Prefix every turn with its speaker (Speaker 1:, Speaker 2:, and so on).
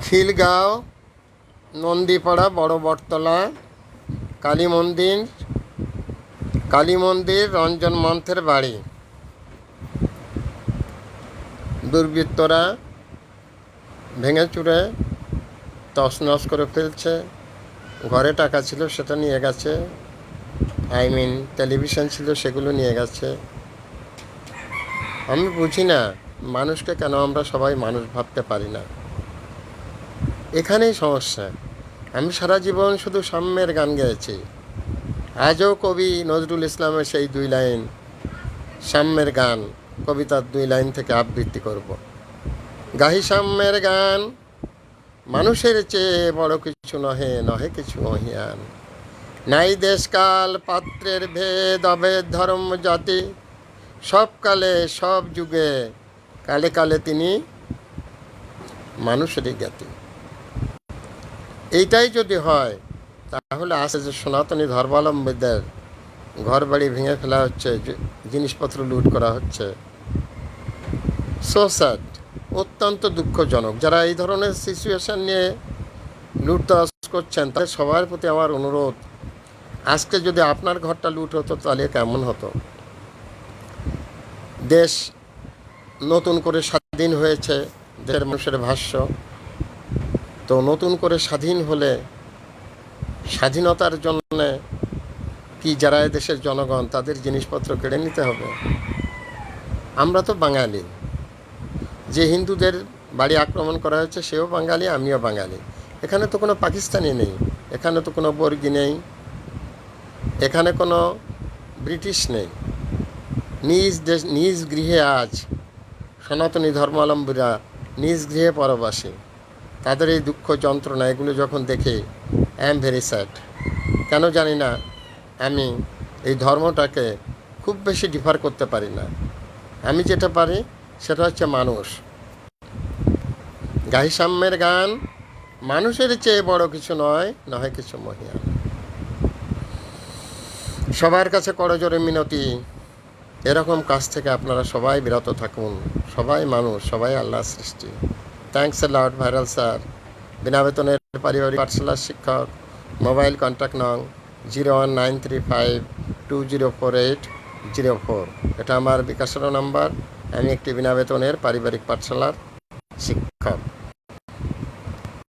Speaker 1: খিলগাঁও, নন্দীপাড়া, বড় বটতলা, কালী মন্দির, রঞ্জন মন্থের বাড়ি। দুর্বৃত্তরা ভেঙে চুরে তছনছ করে ফেলছে। ঘরে টাকা ছিল সেটা নিয়ে গেছে, টেলিভিশন ছিল সেগুলো নিয়ে গেছে। আমি বুঝি না মানুষকে কেন আমরা সবাই মানুষ ভাবতে পারি না। এখানেই সমস্যা। আমি সারা জীবন শুধু সাম্যের গান গেয়েছি। আজও কবি নজরুল ইসলামের সেই 2 লাইন সাম্যের গান কবিতার 2 লাইন থেকে আবৃত্তি করব। গাহি সাম্যের গান, মানুষের চেয়ে বড় কিছু নহে, নহে কিছু মহিয়ান। নাই দেশকাল পাত্রের ভেদ, অভেদ ধর্ম জাতি, সব কালে সব যুগে, কালে কালে তিনি মানুষেরই জ্ঞাতি। এইটাই যদি হয় তাহলে আসে যে সনাতনী ধর্মাবলম্বীদের ঘর বাড়ি ভেঙে ফেলা হচ্ছে, জিনিসপত্র লুট করা হচ্ছে। সো স্যাড, অত্যন্ত দুঃখজনক। যারা এই ধরনের সিচুয়েশান নিয়ে লুটতরাজ করছেন তাদের সবার প্রতি আমার অনুরোধ, আজকে যদি আপনার ঘরটা লুট হতো তাহলে কেমন হতো? দেশ নতুন করে স্বাধীন হয়েছে, দেশের মানুষের ভাষ্য। তো নতুন করে স্বাধীন হলে স্বাধীনতার জন্য কি যারা দেশের জনগণ তাদের জিনিসপত্র কেড়ে নিতে হবে? আমরা তো বাঙালি। যে হিন্দুদের বাড়ি আক্রমণ করা হয়েছে সেও বাঙালি, আমিও বাঙালি। এখানে তো কোনো পাকিস্তানি নেই, এখানে তো কোনো বর্গী নেই, এখানে কোনো ব্রিটিশ নেই। নিজ গৃহে আজ সনাতনী ধর্মাবলম্বীরা নিজ গৃহে পরবাসী। তাদের এই দুঃখ যন্ত্রণা এগুলো যখন দেখে আই এম ভেরি স্যাড। কেন জানি না, আমি এই ধর্মটাকে খুব বেশি ডিফার করতে পারি না। আমি যেটা পারি সেটা হচ্ছে মানুষ। গাহি সাম্যের গান, মানুষের চেয়ে বড় কিছু নয়, নহে কিছু মহিয়ান। সবার কাছে করজোরে মিনতি, এরকম কাজ থেকে আপনারা সবাই বিরত থাকুন। সবাই মানুষ, সবাই আল্লাহ সৃষ্টি। Thanks a lot viral sir. বিনা বেতনের পারিবারিক পাঠশালার শিক্ষক। মোবাইল কন্ট্যাক্ট নং 01935204804। এটা আমার বিকাশের নাম্বার। আমি একটি বিনা বেতনের পারিবারিক পাঠশালার শিক্ষক।